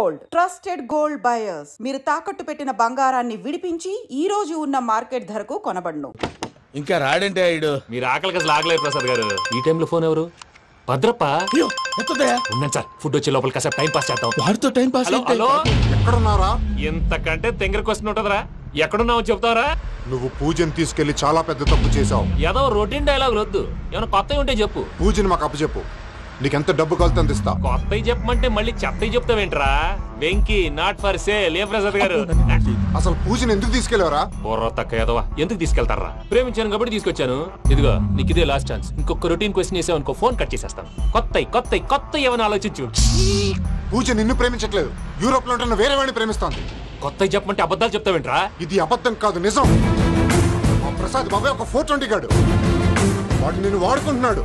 Gold, trusted gold buyers. మీరు తాకట్టు పెట్టిన బంగారాన్ని విడిపించి ఈ రోజు ఉన్న మార్కెట్ ధరకు కొనబడును. ఇంకా రాడంటే ఆయుడు. మీరు ఆకలికి అసలు ఆగలేదు ప్రసాద్ గారు. ఈ టైంలో ఫోన్ ఎవరు? భద్రప్ప. ఉన్నాను సార్, ఫుడ్ వచ్చే లోపల కాసేపు టైం పాస్ చేద్దాం. వాడితో టైం పాస్. హలో, ఎక్కడున్నారా? ఇంతకంటే తెంగర క్వశ్చన్ ఉంటుందిరా. ఎక్కడున్నావు చెప్తావరా? నువ్వు పూజని తీసుకెళ్లి చాలా పెద్ద తప్పు చేసావు. ఏదో రొటీన్ డైలాగ్ వద్దు, ఏమైనా కొత్తవి ఉంటే చెప్పు. పూజని మాకు అప్పచెప్పు, నీకెంత డబ్బు కలితే అంత ఇస్తా. కొత్తవి చెప్పమంటే మళ్ళీ చెత్తవి చెప్తావేంట్రా? Venky not for sale. ఏ ప్రసాద్ గారు, అసలు పూజని ఎందుకు తీసుకెళ్లేవరా? బొర్ర తక్క ఏదవా, ఎందుకు తీసుకెళ్తారా? ప్రేమించాను కాబట్టి తీసుకొచ్చాను. ఇదిగో నీకు ఇదే లాస్ట్ ఛాన్స్. ఇంకొక రొటీన్ క్వశ్చన్ చేసావనుకో ఫోన్ కట్ చేసేస్తాను. కొత్త ఏమైనా ఆలోచించు. పూజ నిన్ను ప్రేమించట్లేదు, యూరోప్ లో ఉంటున్న వేరే వాడిని ప్రేమిస్తోంది. కొత్తవి చెప్పమంటే అబద్ధాలు చెప్తావేంట్రా? ఇది అబద్ధం కాదు, నిజం. మా ప్రసాద్ బాబాయ్ ఒక 420 గాడు, వాడు నిన్ను వాడుకుంటున్నాడు.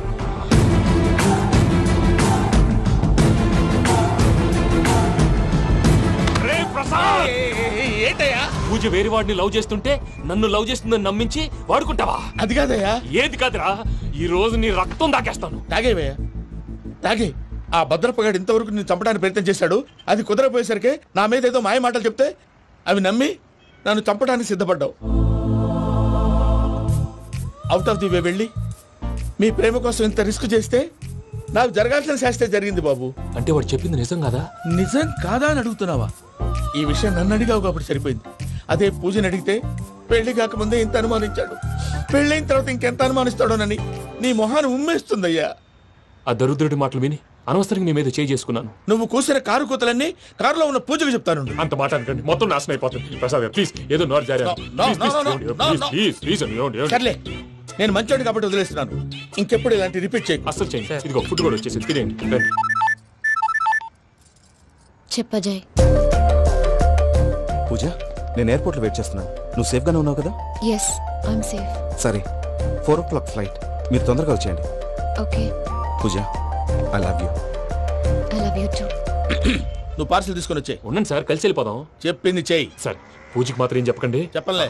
ఏంటయ్యా? పూజ వేరే వాడిని లవ్ చేస్తుంటే నన్ను లవ్ చేస్తుందని నమ్మించి వాడుకుంటావా? అది కాదయ్యా. ఏది కాదురా, ఈ రోజు నీ రక్తం దాకేస్తాను. తాగేవయ్యా, తాగే. ఆ భద్రప్పగాడు ఇంతవరకు నేను చంపడానికి ప్రయత్నం చేశాడు. అది కుదరపోయేసరికి నా మీద ఏదో మాయ మాటలు చెప్తే అవి నమ్మి నన్ను చంపడానికి సిద్ధపడ్డావు. అవుట్ ఆఫ్ ది వే వెళ్ళి మీ ప్రేమ కోసం ఇంత రిస్క్ చేస్తే నాకు జరగాల్సిన శాస్త్రే జరిగింది బాబు. అంటే వాడు చెప్పింది నిజం కాదా? నిజం కాదా అని అడుగుతున్నావా? ఈ విషయం నన్ను అడిగావు కాబట్టి సరిపోయింది. అదే పూజని అడిగితే పెళ్లి కాకముందే ఇంత అనుమానించాడు, పెళ్ళైన తర్వాత ఇంకెంత అనుమానిస్తాడోనని నీ మొహాన్ని ఉమ్మేస్తుందయ్యా. ఆ దరిద్రుడి మాటలు విని అనవసరంగా నీ మీద చేయి చేసుకున్నాను. నువ్వు కూసిన కారు కూతలన్నీ కారులో ఉన్న పూజకు చెప్తాను. అంత మాట అనకండి, మొత్తం నాశనం అయిపోతుంది. ప్రసాద్ ప్లీజ్, ఏదో నోరు జారీ. సర్లే, నేను మంచోడు కాబట్టి వదిలేస్తున్నాను. ఇంకెప్పుడు ఇలాంటి రిపీట్ చేయకు. అసలు చేయండి. ఇదిగో ఫుడ్ కూడా వచ్చేసి తినేయండి. చెప్పజాయ్. పూజ, నేను ఎయిర్పోర్ట్లో వెయిట్ చేస్తున్నాను. నువ్వు సేఫ్గానే ఉన్నావు కదా? Yes, I'm safe. సరే, 4 o'clock ఫ్లైట్. మీరు తొందరగా వచ్చేయండి. Okay. Pooja, I love you. I love you too. నువ్వు పార్సల్ తీసుకొని వచ్చే. ఉండండి సార్, కలిసి వెళ్ళిపోదాం. చెప్పింది చెయ్యి సార్. పూజకి మాత్రం ఏం చెప్పకండి. చెప్పలే.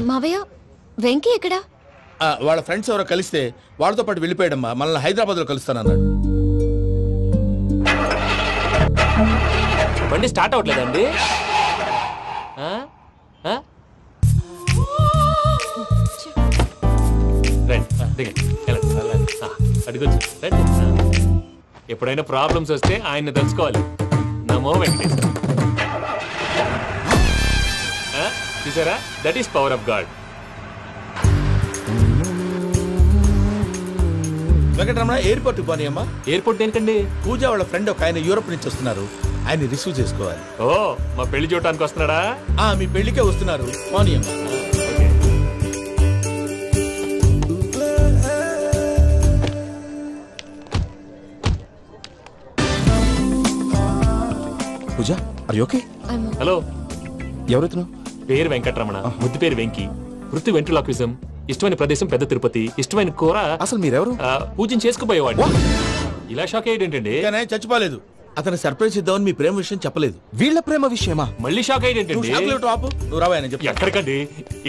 మావయ్య, వెంకీ ఎక్కడా? వాళ్ళ ఫ్రెండ్స్ ఎవరో కలిస్తే వాళ్ళతో పాటు వెళ్ళిపోయాడమ్మా. మనల్ని హైదరాబాద్ లో కలుస్తానన్నాడు. బండి స్టార్ట్ అవ్వట్లేదండి. ఎప్పుడైనా ప్రాబ్లమ్స్ వస్తే ఆయన్ని తెలుసుకోవాలి. నమో వెంకటేశ్వర. చూసారా, that is power of God. Venkataramana, airport పోనీ అమ్మా. ఎయిర్పోర్ట్ ఏంటండి? పూజ వాళ్ళ ఫ్రెండ్ ఒక ఆయన యూరోప్ నుంచి వస్తున్నారు, ఆయన రిసీవ్ చేసుకోవాలి. ఓ, మా పెళ్లి చూడటానికి వస్తున్నాడా? మీ పెళ్లికే వస్తున్నారు. పోనీ అమ్మా. పూజ, ఆర్ యు ఓకే? హలో, ఎవరైతున్నావు? పేరు వెంకటరమణ, ముద్దు పేరు వెంకీ, వృత్తి వెంట్రులాక్విజం, ఇష్టమైన ప్రదేశం పెద్ద తిరుపతి, ఇష్టమైన కూర. అసలు మీరెవరు? పూజను చేసుకుపోయేవాడు. ఇలా షాక్ అయ్యేటండి. చచ్చిపోలేదు. అతను సర్ప్రైజ్ ఇద్దామని మీ ప్రేమ విషయం చెప్పలేదు. వీళ్ళ ప్రేమ విషయమా? మళ్ళీ షాక్ అయ్యేటండి. నువ్వు రావాయని చెప్పి. ఎక్కడికండి,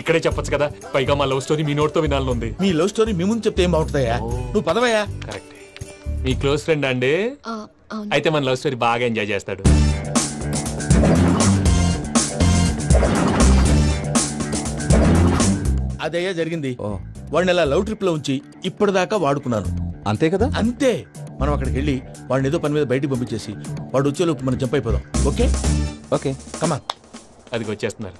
ఇక్కడే చెప్పొచ్చు కదా. పైగా మా లవ్ స్టోరీ మీ నోట్తో వినాలని ఉంది. మీ లవ్ స్టోరీ మీ ముందు చెప్తే ఏం బాగుంటుందయ్యా? నువ్వు పదవయ్యా. కరెక్ట్. మీ క్లోజ్ ఫ్రెండ్ అండి? అయితే మన లవ్ స్టోరీ బాగా ఎంజాయ్ చేస్తాడు. అదయ్యా జరిగింది. వాడిని అలా లవ్ ట్రిప్ లో ఉంచి ఇప్పటిదాకా వాడుకున్నాను. అంతే కదా? అంతే. మనం అక్కడికి వెళ్ళి వాడిని ఏదో పని మీద బయటికి పంపించేసి వాడు వచ్చేలోపు మనం జంప్ అయిపోదాం. ఓకే ఓకే, కమా. అది వచ్చేస్తున్నారు.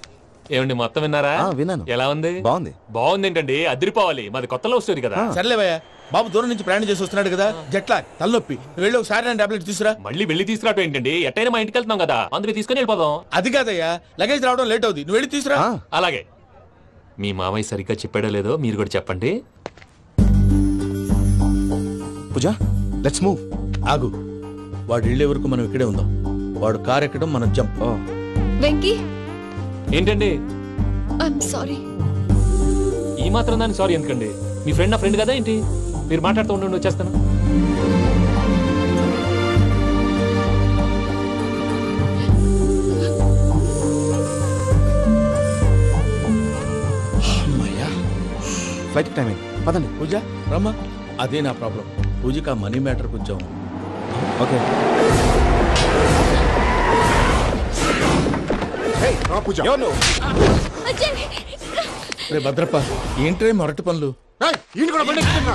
ఏమండి, మొత్తం విన్నారా? విన్నాను. ఎలా ఉంది? బాగుంది. బాగుంది ఏంటండి, అదిరిపోవాలి. మాది కొత్త లవ్ స్టోరీ కదా. సర్లేవయ్యా, బాబు దూరం నుంచి ప్రయాణం చేసి వస్తున్నాడు కదా, జట్లా తలనొప్పి. వెళ్ళి ఒకసారి టాబ్లెట్ తీసుకురా. మళ్ళీ వెళ్ళి తీసుకురావటం ఏంటండి? ఎట్టైనా మా ఇంటికి వెళ్తున్నాం కదా, అందుకే తీసుకుని వెళ్ళిపోదాం. అది కాదయ్యా, లగేజ్ రావడం లేట్ అవుతుంది. నువ్వు వెళ్ళి తీసుకురా. అలాగే. మీ మామయ్య సరిగ్గా చెప్పాడో లేదో మీరు కూడా చెప్పండి. పూజ, లెట్స్ మూవ్. ఆగు, వాడు వెళ్ళే వరకు మనం ఇక్కడే ఉందాం. వాడు కార్ ఎక్కడం, మనం జంప్. వెంకీ. ఏంటండి? I'm sorry. ఈ మాత్రం దానికి సారీ ఎందుకండి? మీ ఫ్రెండ్ నా ఫ్రెండ్ కదా ఏంటి? మీరు మాట్లాడుతూ ఉండండి, వచ్చేస్తాను. Flight timing. పదండి. పూజ రమ్మా. అదే నా ప్రాబ్లం. పూజకి ఆ మనీ మ్యాటర్ కొంచెం. ఓకే. పూజ రే భద్రప్ప, ఏంట్రే మొరటి పనులు? ఈయన కూడా బండి ఎక్కుతున్నా.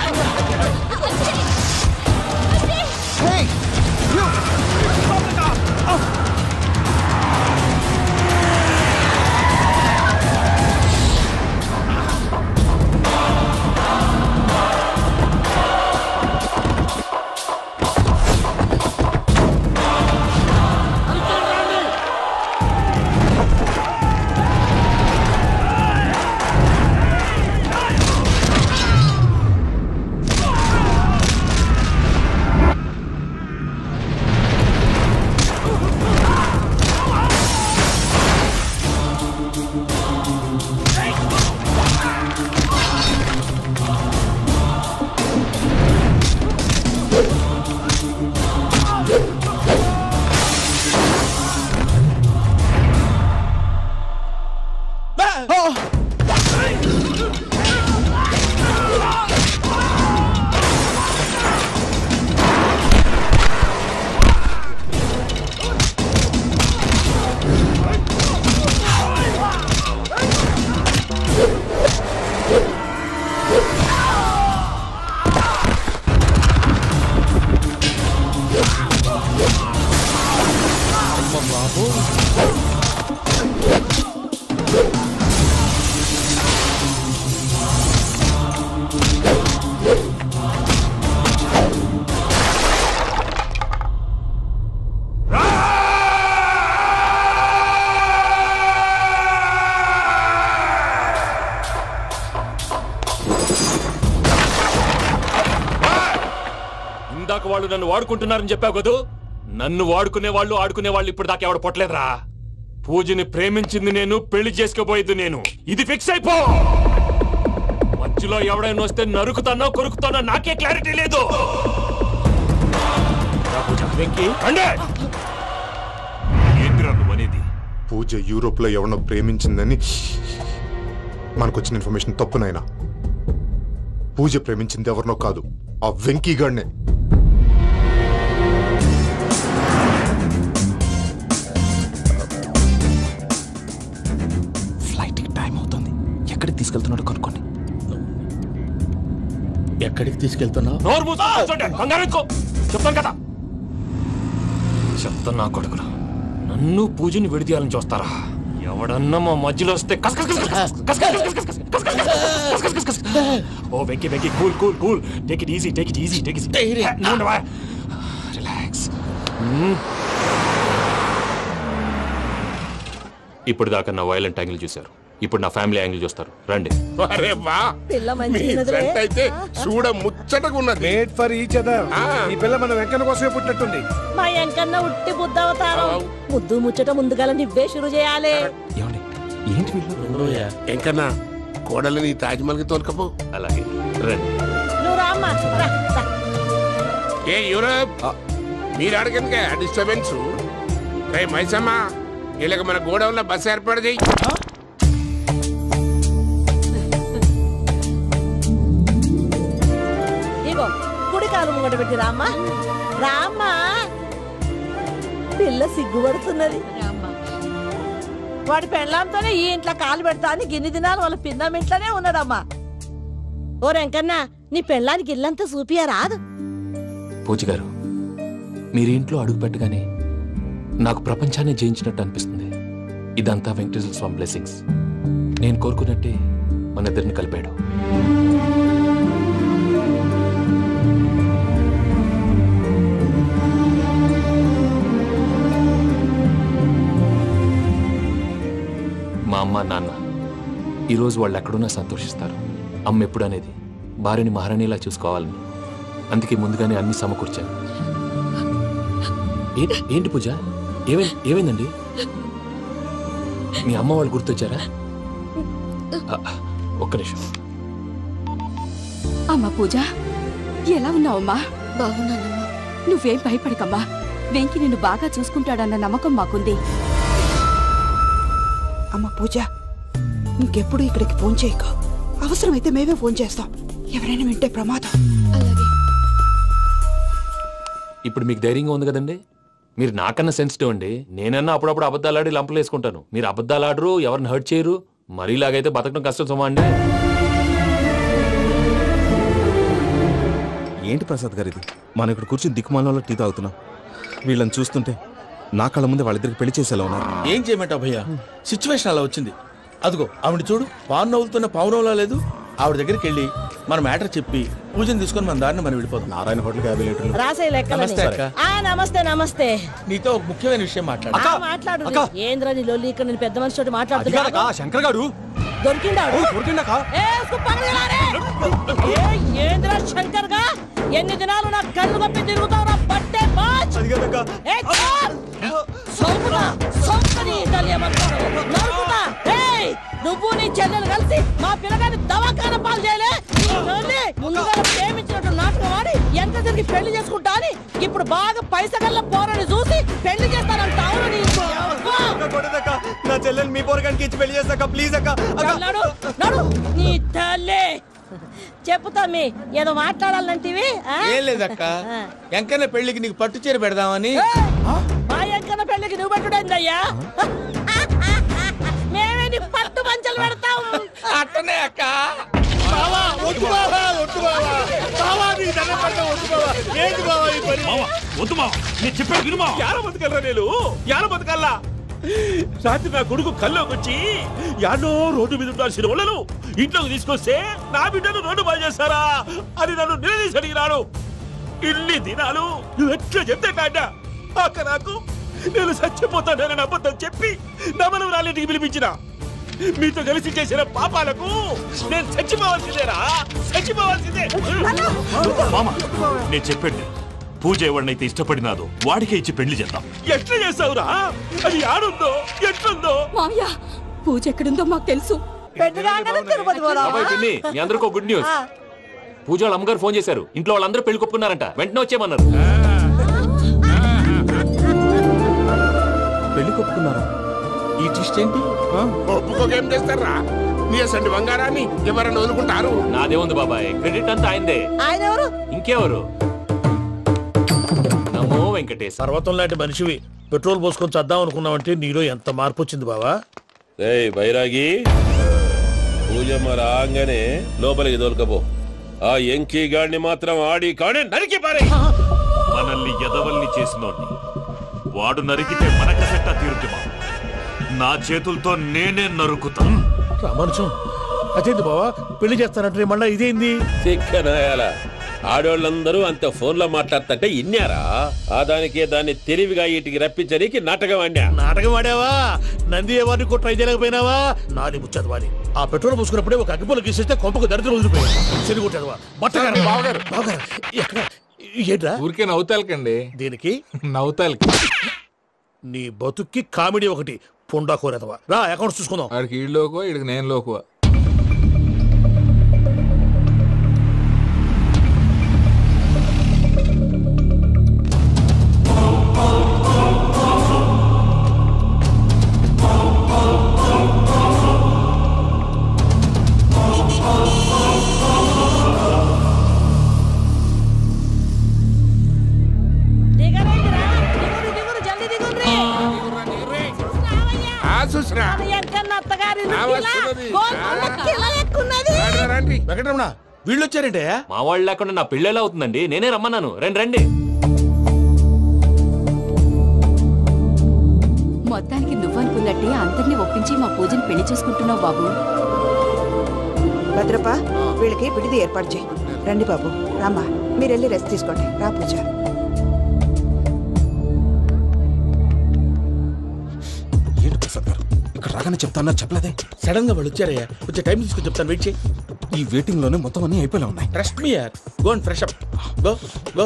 ఇందాక వాళ్ళు నన్ను వాడుకుంటున్నారని చెప్పావు కదూ. నన్ను వాడుకునే వాళ్ళు ఇప్పుడు దాకా ఎవడు పొట్టలేదురా. పూజని ప్రేమించింది నేను, పెళ్లి చేసుకోబోయేది నేను. ఇది ఫిక్స్ అయిపో. మధ్యలో ఎవడైనా వస్తే నరుకుతానో కొరుకుతానో నాకే క్లారిటీ లేదు. ఏంటిరా నువ్వు అనేది? పూజ యూరోప్ లో ఎవరినో ప్రేమించిందని మనకొచ్చిన ఇన్ఫర్మేషన్ తప్పునైనా. పూజ ప్రేమించింది ఎవరినో కాదు, ఆ వెంకీ గాడినే. ఫ్లైట్ టైం అవుతుంది. ఎక్కడికి తీసుకెళ్తున్నాడో కనుక్కోండి. ఎక్కడికి తీసుకెళ్తున్నావు? చెప్తాను కదా. చెప్తాను నా కొడుకులు. నన్ను పూజని విడిదీయాలని చూస్తారా? ఎవడన్నా మా మధ్యలో వస్తే ఓ Venky Venky, cool cool cool, take it easy, take it easy, take it easy, relax. ఇప్పుడు దాకా నా వైలెంట్ యాంగిల్ చూశారు, ఇప్పుడు నా ఫ్యామిలీ యాంగిల్ చూస్తారు. రండి. అరే వా, మీ జంట అయితే చూడ ముచ్చటగా ఉన్నది. Made for each other. ఈ పిల్ల మన వెంకన్న కోసమే పుట్టినట్టుంది. మా వెంకన్న ఉట్టి బుద్ధవతారం. ముద్దు ముచ్చట ముందుగాల నువ్వే షురు చేయాలి. ఏంటి వీళ్ళు? వెంకన్న కోడలని తాజ్మహల్ కి తోలుకపో. అలాగే రండి. నువ్వు రామ్మా. ఏ యూరప్, మీరు అడగందుకే డిస్టర్బెన్స్. రే మైసమ్మా, వీళ్ళకి మన గోడౌన్లో బస్సు ఏర్పాటు చేయి. ఇగో కుడి కాలు ముంగట పెట్టి రామ్మా. రామ్మా, పిల్ల సిగ్గుపడుతున్నది. వాడి పెళ్ళాంతోనే ఈ ఇంట్లో కాలు పెడతా అని గిన్ని దినాలు వాళ్ళ పిన్నం ఇంట్లోనే ఉన్నాడమ్మా. ఓ వెంకన్న, నీ పెళ్ళానికి ఇల్లంతా చూపియా రాదు? పూజ గారు, మీరు ఇంట్లో అడుగు పెట్టగానే నాకు ప్రపంచాన్ని జయించినట్టు అనిపిస్తుంది. ఇదంతా వెంకటేశ్వర స్వామి బ్లెస్సింగ్స్. నేను కోరుకున్నట్టే మన ఇద్దరిని కలిపాడు. మా అమ్మ నాన్న ఈరోజు వాళ్ళు ఎక్కడున్నా సంతోషిస్తారు. అమ్మ ఎప్పుడు అనేది భార్యని మహారాణిలా చూసుకోవాలని, అందుకే ముందుగానే అన్ని సమకూర్చాను. ఏంటి పూజ, ఏమైందండి? మీ అమ్మ వాళ్ళు గుర్తొచ్చారా? ఒక్క నిమిషం. అమ్మా పూజ, ఎలా ఉన్నావమ్మా? బాగున్నానమ్మా. నువ్వేం భయపడకమ్మా. వెంకి నిన్ను బాగా చూసుకుంటాడన్న నమ్మకం మాకుంది. అమ్మ పూజ, ఇంకెప్పుడు ఇక్కడికి ఫోన్ చేయక. అవసరమైతే మేమే ఫోన్ చేస్తాం. ఎవరైనా వింటే ప్రమాదం. అలాగే. ఇప్పుడు మీకు ధైర్యంగా ఉంది కదండి. మీరు నాకన్నా సెన్సిటివ్ అండి. నేనన్నా అప్పుడప్పుడు అబద్ధాలాడి లంపలు వేసుకుంటాను. మీరు అబద్ధాలు ఆడరు, ఎవరిని హర్ట్ చేయరు. మరీ ఇలాగైతే బతకడం కష్టం సుమా అండి. ఏంటి ప్రసాద్ గారు ఇది? మనం ఇక్కడ కూర్చుని దిక్కుమాలలో టీ తాగుతున్నాం. వీళ్ళని చూస్తుంటే నా కళ్ళ ముందే వాళ్ళిద్దరికి పెళ్లి చేసేలా ఉన్నారు. ఏం చేయమంటావు భయ్యా, సిచ్యువేషన్ అలా వచ్చింది. అదిగో ఆవిడ చూడు, పాను నవ్వులుతున్న పావునవ్వులా లేదు. ఆవిడ దగ్గరికి వెళ్ళి మన మ్యాటర్ చెప్పి పూజను తీసుకొని మన దారిని మనం వెళ్ళిపోతాం. నారాయణ హోటల్ 50 లీటర్లు. రాసే లెక్క. నమస్తే అక్క. నమస్తే నమస్తే. నీతో ఒక ముఖ్యమైన విషయం మాట్లాడు. మాట్లాడు. ఏంద్ర నీ లొల్లి? ఇక్కడ నేను పెద్ద మనిషి తోటి మాట్లాడుతున్నా. శంకర్ గారు దొరికిందా? ఏంద్ర శంకర్ గా ఎన్ని దినాలు నా కళ్ళు కప్పి తిరుగుతావు నా పట్టే బాచ్. నువ్వు నీ చెల్లెలు కలిసి మా పిల్లగాని దవాఖాన పాలు చేయలే. ముందుగా ప్రేమించినట్టు నాటకం ఆడి ఎంత తిరిగి పెళ్లి చేసుకుంటా అని ఇప్పుడు బాగా పైసగల్ల పోరని చూసి పెళ్లి చేస్తానంటావు. నా చెల్లెలు మీ పోరగానికి ఇచ్చి పెళ్లి చేస్తాక ప్లీజ్ అక్క. నడు నీ తల్లి. చెప్పుతా మీ ఏదో మాట్లాడాలంటివి. ఏం లేదక్క, ఎంకన్న పెళ్లికి నీకు పట్టు చీర పెడదామని. మా ఎంకన్న పెళ్లికి నువ్వు పెట్టుడైందయ్యా? మేమే నీ పట్టు పంచలు పెడతాం. అట్టనే అక్క. రాత్రి నా కొడుకు కల్లోకి వచ్చి యాడో రోడ్డు మీద ఉండాల్సిన వాళ్ళను ఇంట్లోకి తీసుకొస్తే నా బిడ్డను రోడ్డు బాగా చేస్తారా అని నన్ను నిలదీసి అడిగినాడు. ఇన్ని దినాలు నువ్వు ఎట్లా చెప్తే కాడ అక్క నాకు నేను చచ్చిపోతానని అబద్ధం చెప్పి నా మనవరాలింటికి పిలిపించిన. మీతో కలిసి చేసిన పాపాలకు నేను చచ్చిపోవాల్సిందేరా, చచ్చిపోవాల్సిందే. నేను చెప్పండి, పూజ ఎవరినైతే ఇష్టపడినాదో వాడికే ఇచ్చి పెళ్లి చేద్దాం. ఎట్లా చేస్తావురా? అది ఆడుందో ఎట్లుందో. మావయ్య, పూజ ఎక్కడుందో మాకు తెలుసు. మీ అందరికీ గుడ్ న్యూస్. పూజ వాళ్ళ అమ్మగారు ఫోన్ చేశారు. ఇంట్లో వాళ్ళందరూ పెళ్లి కొప్పుకున్నారంట. వెంటనే వచ్చేయమన్నారు. పెళ్లి కొప్పుకున్నారా? ఈ ట్విస్ట్ ఏంటి? ఒప్పుకోకేం చేస్తారా? నీ అసంటి బంగారాన్ని ఎవరన్నా వదులుకుంటారు? నాదే ఉంది బాబాయ్, క్రెడిట్ అంతా ఆయనదే. ఆయన ఎవరు? ఇంకెవరు? నమో వెంకటేశ్. పర్వతం లాంటి మనిషివి పెట్రోల్ పోసుకొని చద్దాం అనుకున్నావంటే నీలో ఎంత మార్పు వచ్చింది బావా. బైరాగి, పూజమ్మ రాగానే లోపలికి దొరకపో. ఆ ఎంకీ గాడిని మాత్రం ఆడి కాడే నరికి పారే. మనల్ని ఎదవల్ని చేసినోడ్ని వాడు నరికితే మనక సెట్ట తీరుతుమా? నా చేతులతో నేనే నరుకుతా. రామానుజం, అదేంది బావా పెళ్లి చేస్తానంటే మళ్ళా ఇదేంది? చిక్కనాయాల ఆడోళ్ళందరూ అంత ఫోన్లో మాట్లాడుతుంటే ఇన్నారా? ఆ దానికే దాన్ని తెలివిగా వీటికి రప్పించడానికి నాటకం ఆడా. నాటకం ఆడావా? నంది ఎవరిని కూడా ట్రై చేయలేకపోయినావా? నాది ముచ్చదు వాడి. ఆ పెట్రోల్ పోసుకున్నప్పుడే ఒక అగ్గిపుల్ల గీసేస్తే కొంపకు దరిద్రం వదిలిపోయాడు. చెరుగుంటావా? బట్టగారు ఎక్కడ ఏంట్రా? ఊరికే నవ్వుతాలకండి. దీనికి నవ్వుతాలకి నీ బతుక్కి కామెడీ ఒకటి. పుండా కోరేదవా? రా అకౌంట్స్ చూసుకుందాం. వాడికి ఈడులోకో ఈడికి నేను లోకువా. వెంకటరమణ, వీళ్ళు వచ్చారంటే? మా వాళ్ళు లేకుండా నా పెళ్ళి ఎలా అవుతుందండి? నేనే రమ్మన్నాను. రండి రండి. మొత్తానికి నువ్వనుకున్నట్టే అందరినీ ఒప్పించి మా పూజని పెళ్లి చేసుకుంటున్నావు బాబు. భద్రప్ప, వీళ్ళకి విడిది ఏర్పాటు చేయి. రండి బాబు, రామ్మా, మీరు వెళ్ళి రెస్ట్ తీసుకోండి. రా పూజ. ఏంటి ప్రసాద్ గారు ఇక్కడ రాగానే చెప్తాను చెప్పలేదే? సడన్ గా వాళ్ళు వచ్చారయ్యా, కొంచెం టైం తీసుకుని చెప్తాను. వెయిట్ చేయి. ఈ వెయిటింగ్ లోనే మొత్తం అన్ని అయిపోయినా ఉన్నాయి. ట్రస్ట్ మీ యార్. Go and fresh up. Go go.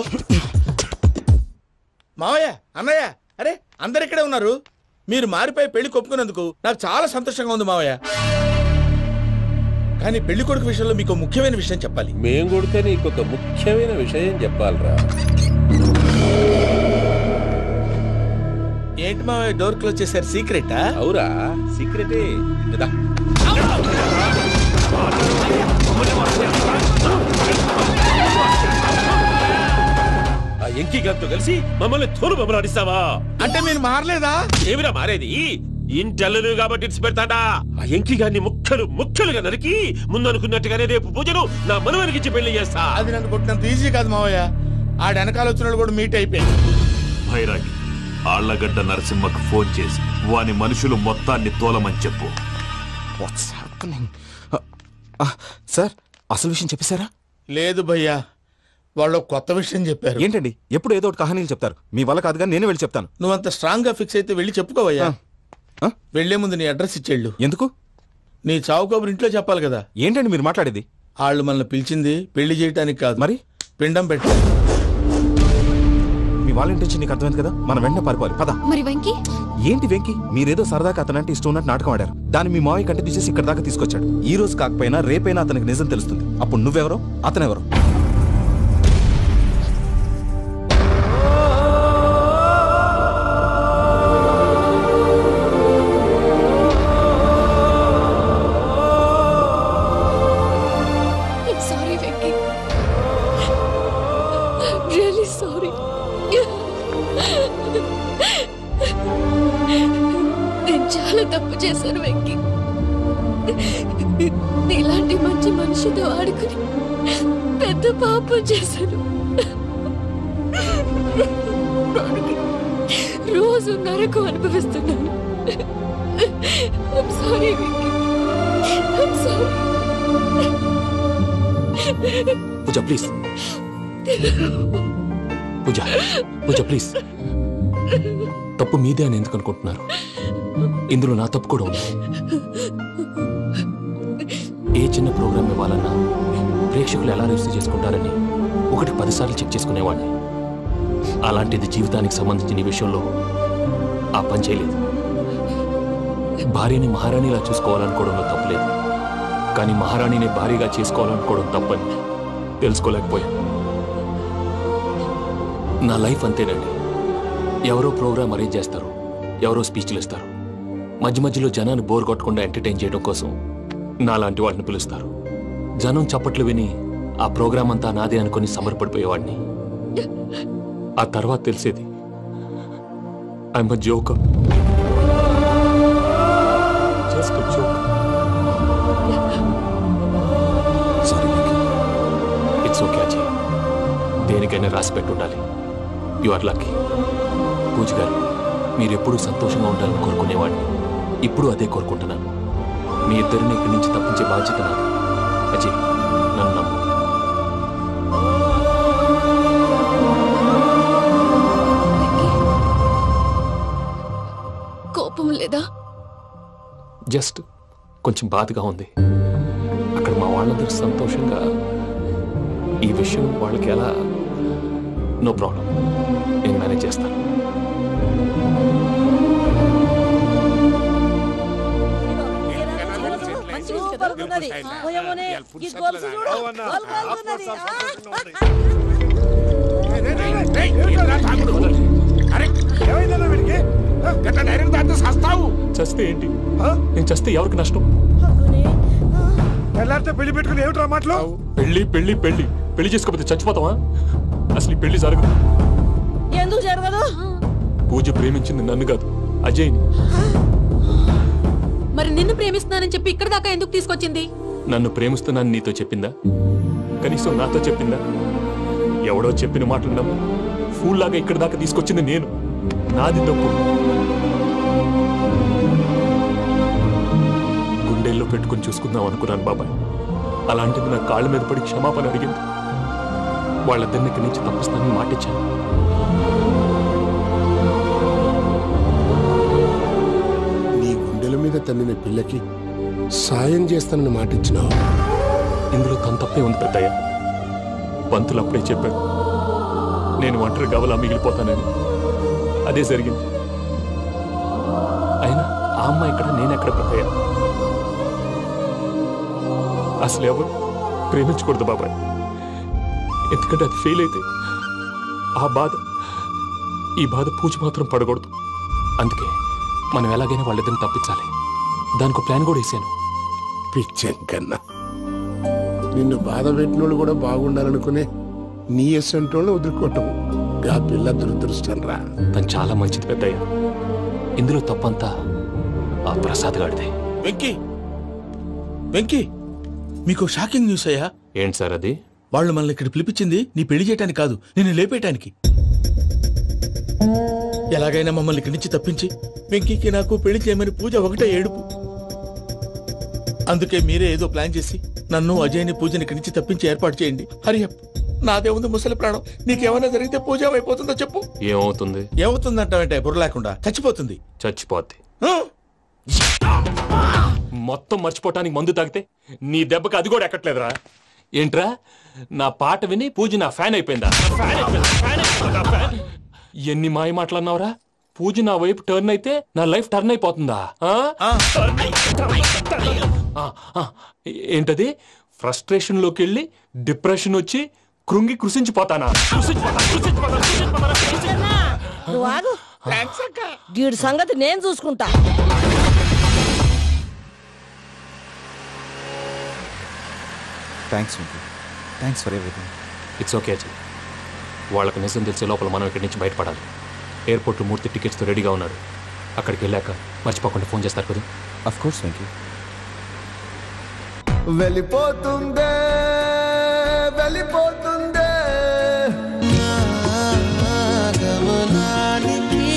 మావయ్య, అన్నయ్య, అరే అందరు ఇక్కడే ఉన్నారు. మీరు మారిపోయి పెళ్లి కొప్పుకున్నందుకు నాకు చాలా సంతోషంగా ఉంది మావయ్య. కానీ పెళ్లి కొడుకు విషయంలో మీకు ముఖ్యమైన విషయం చెప్పాలి. మేం కొడుక నీకు ఒక ముఖ్యమైన విషయం చెప్పాలరా. ఏంటి మావయ్య డోర్ క్లోజ్ చేశారు? సీక్రెటా? అవురా, సీక్రెటే. ఆ ఎంకి గారితో కలిసి మమ్మల్ని తోలు బొమ్మలాడిస్తావా? అంటే మీరు మారలేదా? ఏమిరా మారేది? ఇంటల్లు కాబట్టి ఇడిచి పెడతాడా? ఆ ఎంకి గారిని ముక్కలుగా నరికి ముందు అనుకున్నట్టుగానే రేపు పూజను నా మనవరికిచ్చి పెళ్లి చేస్తా. అది నన్ను కొట్టినంత ఈజీ కాదు మావయ్య. ఆ వెనకాల వచ్చిన కూడా మీట్ అయిపోయింది. భైరాగి ఆళ్లగడ్డ నరసింహకు ఫోన్ చేసి వాని మనుషులు మొత్తాన్ని తోలమని చెప్పు. సార్ అసలు విషయం చెప్పేశారా? లేదు భయ్యా, వాళ్ళు కొత్త విషయం చెప్పారు. ఏంటండి ఎప్పుడు ఏదో ఒకటి కహానీలు చెప్తారు. మీ వల్ల కాదుగా నేనే వెళ్ళి చెప్తాను. నువ్వంత స్ట్రాంగ్ గా ఫిక్స్ అయితే వెళ్ళి చెప్పుకోవయ్యా. వెళ్లే ముందు నీ అడ్రస్ ఇచ్చేళ్ళు. ఎందుకు? నీ చావు కబురు ఇంట్లో చెప్పాలి కదా. ఏంటండి మీరు మాట్లాడేది? వాళ్ళు మనల్ని పిలిచింది పెళ్లి చేయటానికి కాదు, మరి పిండం పెట్టాలి. మీ వాళ్ళ ఇంటి నీకు అర్థమైంది కదా, మనం వెంటనే పారిపోవాలి. పద. మరి వెంకీ? ఏంటి వెంకీ? మీరేదో సరదాగా అతనంటే ఇష్టం ఉన్నట్టు నాటకం ఆడారు. దాన్ని మీ మావయ్య కంటే తీసేసి ఇక్కడ దాకా తీసుకొచ్చాడు. ఈ రోజు కాకపోయినా రేపైనా అతనికి నిజం తెలుస్తుంది. అప్పుడు నువ్వెవరో అతనెవరో. నేను చాలా తప్పు చేశాను వెంకీ. నీలాంటి మంచి మనిషితో ఆడుకుని పెద్ద పాపం చేశాను. రోజు నరకం అనుభవిస్తున్నాను. I'm sorry, Venky. I'm sorry. Pooja please. Pooja please. తప్పు మీదే అని ఎందుకు అనుకుంటున్నారు? ఇందులో నా తప్పు కూడా ఉంది. ఏ చిన్న ప్రోగ్రామ్ ఇవ్వాలన్నా ప్రేక్షకులు ఎలా రిసీవ్ చేసుకుంటారని 1-10 సార్లు చెక్ చేసుకునేవాడిని. అలాంటిది జీవితానికి సంబంధించిన ఈ విషయంలో ఆ పని చేయలేదు. భార్యని మహారాణిలా చూసుకోవాలనుకోవడంలో తప్పులేదు, కానీ మహారాణిని భార్యగా చేసుకోవాలనుకోవడం తప్పని తెలుసుకోలేకపోయాను. నా లైఫ్ అంతేనండి. ఎవరో ప్రోగ్రామ్ అరేంజ్ చేస్తారు, ఎవరో స్పీచ్లు ఇస్తారు, మధ్య మధ్యలో జనాన్ని బోర్ కొట్టకుండా ఎంటర్టైన్ చేయడం కోసం నాలాంటి వాడిని పిలుస్తారు. జనం చప్పట్లు విని ఆ ప్రోగ్రామ్ అంతా నాదే అనుకుని సమర్పడిపోయేవాడిని. ఆ తర్వాత తెలిసేది I'm a joker. Just a joker. Sorry, it's okay Ajay. దేనికైనా రాసి పెట్టుండాలి. You are lucky. పూజ గారు, మీరు ఎప్పుడూ సంతోషంగా ఉండాలని కోరుకునేవాడిని. ఇప్పుడు అదే కోరుకుంటున్నాను. మీ ఇద్దరిని ఇక్కడి నుంచి తప్పించే బాధ్యత నాది. అజయ్, నన్ను నమ్ము. కోపం లేదా? జస్ట్ కొంచెం బాధగా ఉంది. అక్కడ మా వాళ్ళందరూ సంతోషంగా ఈ విషయం వాళ్ళకి ఎలా. నో ప్రాబ్లం, నేను మేనేజ్ చేస్తాను. చస్తే ఏంటి? నేను చస్తే ఎవరికి నష్టం? పెళ్లి పెట్టుకుని ఏమిట్రా మాటలు? పెళ్లి పెళ్లి పెళ్లి పెళ్లి చేసుకోకపోతే చచ్చిపోతావా? అసలు ఈ పెళ్లి జరగదు. ఎందుకు జరగదు? పూజ ప్రేమించింది నన్ను కాదు, అజయ్ని. మరి నిన్ను ప్రేమిస్తున్నానని చెప్పి ఇక్కడ దాకా ఎందుకు తీసుకొచ్చింది? నన్ను ప్రేమిస్తున్నాను నీతో చెప్పిందా? కనీసం నాతో చెప్పిందా? ఎవడో చెప్పిన మాటలు నమ్ము ఫూల్ లాగా ఇక్కడ దాకా తీసుకొచ్చింది నేను. నాది తప్పు. గుండెల్లో పెట్టుకుని చూసుకుందాం అనుకున్నాను బాబాయ్. అలాంటిది నా కాళ్ళ మీద పడి క్షమాపణ అడిగింది. వాళ్ళిద్దరిని ఇక్కడి నుంచి తప్పిస్తానని మాటిచ్చాను. నీ గుండెల మీద తన్నిన పిల్లకి సాయం చేస్తానని మాటిచ్చినావు. ఇందులో తన తప్పే ఉంది పెద్దయ్య. పంతులు అప్పుడే చెప్పారు నేను ఒంటరి గవలా మిగిలిపోతానని. అదే జరిగింది. అయినా ఆ అమ్మాయి ఎక్కడ, నేనెక్కడ పెద్దయ్య? అసలు ఎవరు ప్రేమించకూడదు బాబాయ్. ఎందుకంటే అది ఫెయిల్ అయితే ఆ బాధ, ఈ బాధ పూజ మాత్రం పడకూడదు. అందుకే మనం ఎలాగైనా వాళ్ళిద్దరిని తప్పించాలి. దానికి ప్లాన్ కూడా వేసాను. పిచ్చం కన్నా నిన్ను బాధ పెట్టినోళ్ళు కూడా బాగుండాలనుకునే నీ ఎస్సంటోళ్ళు వదులుకోవటం ఆ పిల్ల దురదృష్టం రా. తను చాలా మంచిది పెద్దయ్య. ఇందులో తప్పంతా ఆ ప్రసాద్ గాడిదే. వెంకీ వెంకీ, మీకు షాకింగ్ న్యూస్ అయ్యా. ఏంటి సార్ అది? వాళ్ళు మనల్ని ఇక్కడ పిలిపించింది నీ పెళ్లి చేయటానికి కాదు, నిన్ను లేపేయటానికి. ఎలాగైనా మమ్మల్ని ఇక్కడి నుంచి తప్పించి వెంకీకి నాకు పెళ్లి చేయమని పూజ ఒకటే ఏడుపు. అందుకే మీరే ఏదో ప్లాన్ చేసి నన్ను అజయ్ని పూజని ఇక్కడి నుంచి తప్పించి ఏర్పాటు చేయండి. హరియప్, నాదే ఉంది ముసలి ప్రాణం. నీకేమైనా జరిగితే పూజ అయిపోతుందో చెప్పు. ఏమవుతుంది? ఏమవుతుందంటే బుర్ర లేకుండా చచ్చిపోతుంది. చచ్చిపోద్ది. మొత్తం మర్చిపోవటానికి మందు తాగితే నీ దెబ్బకి అది కూడా ఎక్కట్లేదురా. ఏంట్రా, నా పాట విని పూజ నా ఫ్యాన్ అయిపోయిందా? ఎన్ని మాయ మాటలన్నావురా? పూజ నా వైపు టర్న్ అయితే నా లైఫ్ టర్న్ అయిపోతుందా? ఏంటది? ఫ్రస్ట్రేషన్ లోకి వెళ్ళి డిప్రెషన్ వచ్చి కృంగి కృషించిపోతానా? నువ్వు ఆగు. వీడి సంగతి నేను చూసుకుంటా. Thanks Venky, thanks for everything. It's okay Ajay. వాళ్ళకి నిజం తెలిసే లోపల మనం ఇక్కడి నుంచి బయటపడాలి. ఎయిర్పోర్ట్లో మూర్తి టికెట్స్తో రెడీగా ఉన్నాడు. అక్కడికి వెళ్ళాక మర్చిపోకుండా ఫోన్ చేస్తారు కదా. Of course Venky. వెళ్ళిపోతుందే వెళ్ళిపోతుందే గమనానికి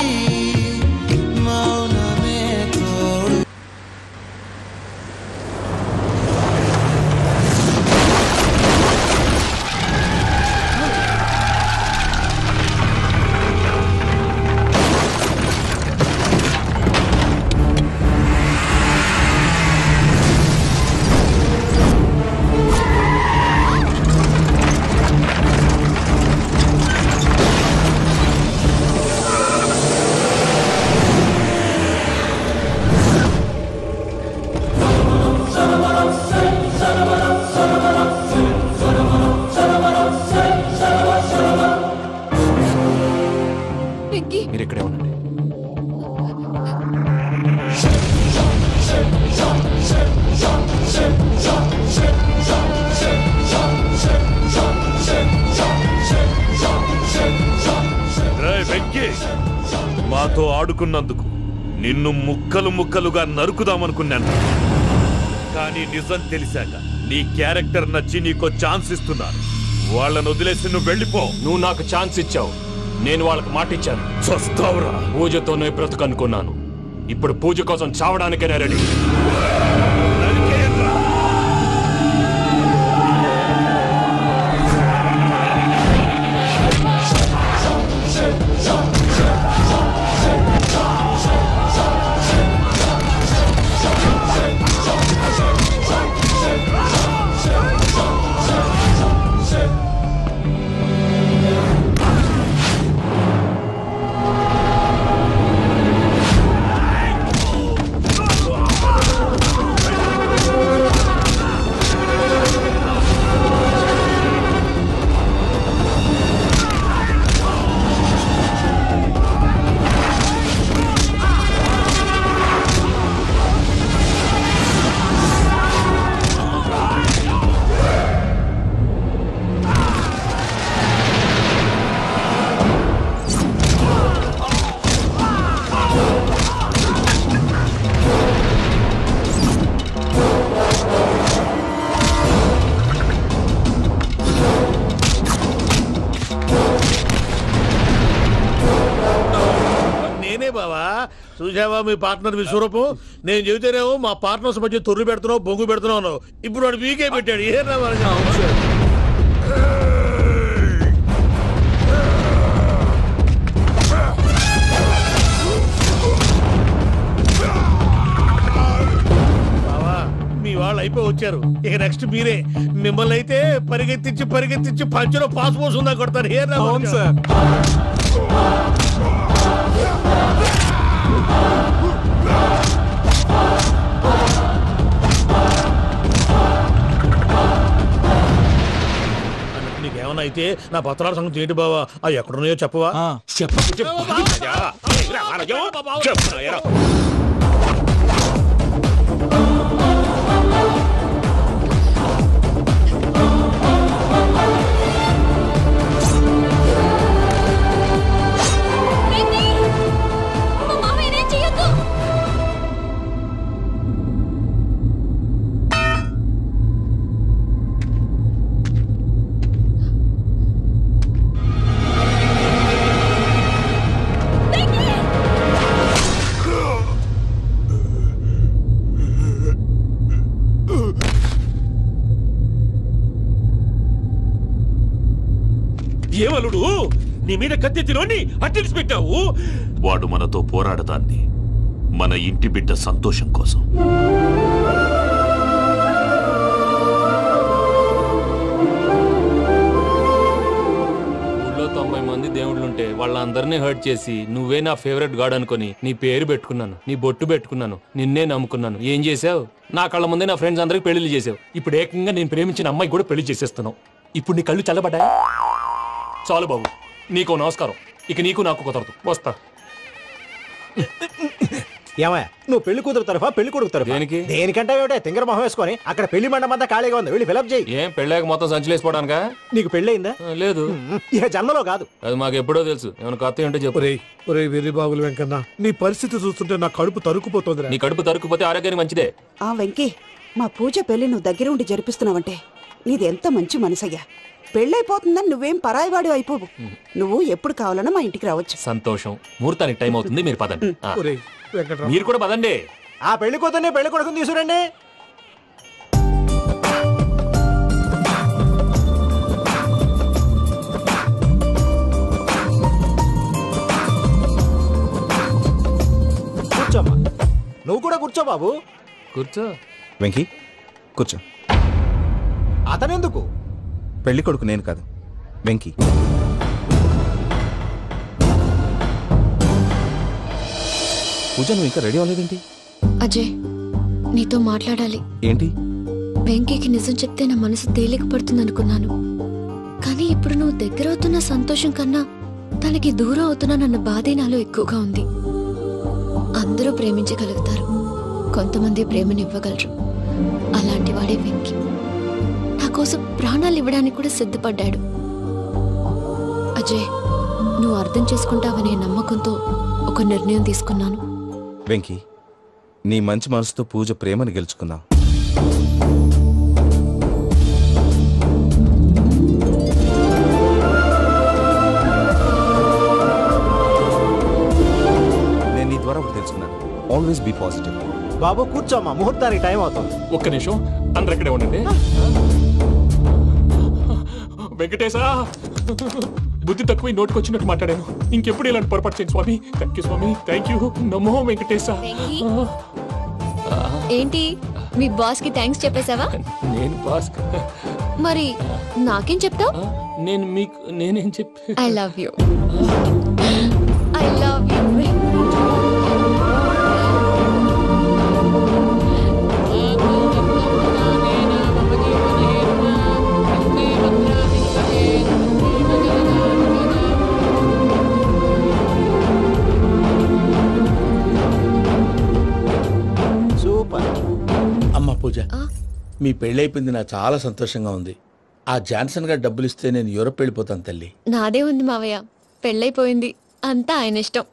మౌనమే తోడు. మీరు ఇక్కడే ఉండండి. మాతో ఆడుకున్నందుకు నిన్ను ముక్కలు ముక్కలుగా నరుకుదామనుకున్నాను. కానీ నిజం తెలిసాక నీ క్యారెక్టర్ నచ్చి నీకో ఛాన్స్ ఇస్తున్నాను. వాళ్ళను వదిలేసి నువ్వు వెళ్ళిపో. నువ్వు నాకు ఛాన్స్ ఇచ్చావు, నేను వాళ్ళకి మాట ఇచ్చాను. చస్తావురా. పూజతోనే బ్రతుకనుకున్నాను. ఇప్పుడు పూజ కోసం చావడానికైనా రెడీ. చూసావా మీ పార్ట్నర్ విశ్వరూపం? నేను చెబితేనేమో మా పార్ట్నర్స్ మధ్య తొర్రు పెడుతున్నావు, బొంగు పెడుతున్నావు. ఇప్పుడు వాడు మీకే పెట్టాడు. ఏ మీ వాళ్ళు అయిపోయి వచ్చారు. ఇక నెక్స్ట్ మీరే. మిమ్మల్ని అయితే పరిగెత్తించి పరిగెత్తించి పంచలో పాస్ పోసుందా కొడతారు. ఏ సార్ నీకేమన్నా అయితే నా పత్రాల సంగతి ఏంటి బావా? అవి ఎక్కడున్నాయో చెప్పవా? అల్లుడు నీ మీద కత్తెత్తిలోని అట్టెలిసి పెట్టావు. వాడు మనతో పోరాడదాన్ని మన ఇంటి బిడ్డ సంతోషం కోసం. ఊళ్ళో 90 మంది దేవుళ్ళుంటే వాళ్ళందరినీ హర్ట్ చేసి నువ్వే నా ఫేవరెట్ గాడ్ అనుకుని నీ పేరు పెట్టుకున్నాను, నీ బొట్టు పెట్టుకున్నాను, నిన్నే నమ్ముకున్నాను. ఏం చేసావు? నా కళ్ళ ముందే నా ఫ్రెండ్స్ అందరికి పెళ్లి చేసావు. ఇప్పుడు ఏకంగా నేను ప్రేమించిన అమ్మాయి కూడా పెళ్లి చేసేస్తున్నావు. ఇప్పుడు నీ కళ్ళు చల్లబడ్డాయి. చాలు బాబు, నీకో నమస్కారం. ఇక నీకు నాకు కుదరదు. వస్తా. ఏమయ్య, నువ్వు పెళ్లి కూతురు తరఫా పెళ్లి కొడుకు తరఫా? దేనికి? దేనికంటే తింగర మొహం వేసుకొని అక్కడ పెళ్లి మండపం అంతా ఖాళీగా ఉంది, వెళ్ళి ఫిలప్ చేయి. ఏం పెళ్ళాక మొత్తం సంచలేసిపోవడానికా? నీకు పెళ్ళయిందా? లేదు. ఇక జన్మలో కాదు. అది మాకు ఎప్పుడో తెలుసు. ఏమైనా కొత్త ఏంటో చెప్పు. ఒరే వెర్రి బాబులు వెంకన్న, నీ పరిస్థితి చూస్తుంటే నా కడుపు తరుక్కుపోతుంది. నీ కడుపు తరుక్కుపోతే ఆరోగ్యానికి మంచిదే. ఆ వెంకీ, మా పూజ పెళ్లి నువ్వు దగ్గర ఉండి జరిపిస్తున్నావంటే నీది ఎంత మంచి మనసయ్యా. పెళ్ళైపోతుందని నువ్వేం పరాయివాడి అయిపోవు. నువ్వు ఎప్పుడు కావాలన్నా మా ఇంటికి రావచ్చు. సంతోషం. ముహూర్తానికి టైం అవుతుంది, మీరు పదండి. మీరు కూడా పదండి. ఆ పెళ్లి కూతుర్ని పెళ్లి కొడుకుని తీసుకురండి. కూర్చోమ్మా. నువ్వు కూడా కూర్చో బాబు. కూర్చో. వెంకీ కూర్చో. అతనెందుకు? పెళ్లి కొడుకు నేను కాదు, వెంకీ. పూజ, నువ్వు ఇంకా రెడీ అవ్వలేదేంటి? అజయ్, నీతో మాట్లాడాలి. ఏంటి? వెంకీకి నిజం చెప్తే నా మనసు తేలిక పడుతుంది అనుకున్నాను. కానీ ఇప్పుడు నువ్వు దగ్గర అవుతున్న సంతోషం కన్నా తనకి దూరం అవుతున్నానన్న బాధే నాలో ఎక్కువగా ఉంది. అందరూ ప్రేమించగలుగుతారు, కొంతమంది ప్రేమనివ్వగలరు. అలాంటి వాడే వెంకీ. నా కోసం ప్రాణాలు ఇవ్వడానికి కూడా సిద్ధపడ్డాడు. అజయ్, నువ్వు అర్థం చేసుకుంటావనే నమ్మకంతో ఒక నిర్ణయం తీసుకున్నాను. వెంకీ, నీ మంచి మనసుతో పూజ ప్రేమని గెలుచుకున్నావు. నేను నీ ద్వారా ఒకటి తెలుసుకున్నాను. Always be positive. బాబు కూర్చోమ్మా, ముహూర్తానికి టైం అవుతుంది. ఒక్క నిమిషం, అందరు ఎక్కడే ఉండండి. వెంకటేశా, బుద్ధి తక్కువ నోటికి వచ్చినట్టు మాట్లాడాను. ఇంకెప్పుడు ఇలాంటి పొరపాటు చేయండి స్వామి. థ్యాంక్ యూ స్వామి, థ్యాంక్ యూ. నమో వెంకటేశా. ఏంటి, మీ బాస్ కి థ్యాంక్స్ చెప్పేశావా? నేను బాస్ మరి నాకేం చెప్తావు? నేనేం చెప్పి I love you. I love you. అమ్మ పూజ, మీ పెళ్ళైపోయింది, నాకు చాలా సంతోషంగా ఉంది. ఆ జాన్సన్ గారు డబ్బులు ఇస్తే నేను యూరోప్ వెళ్ళిపోతాను తల్లి. నాదే ఉంది మావయ్య, పెళ్ళైపోయింది, అంతా ఆయన ఇష్టం.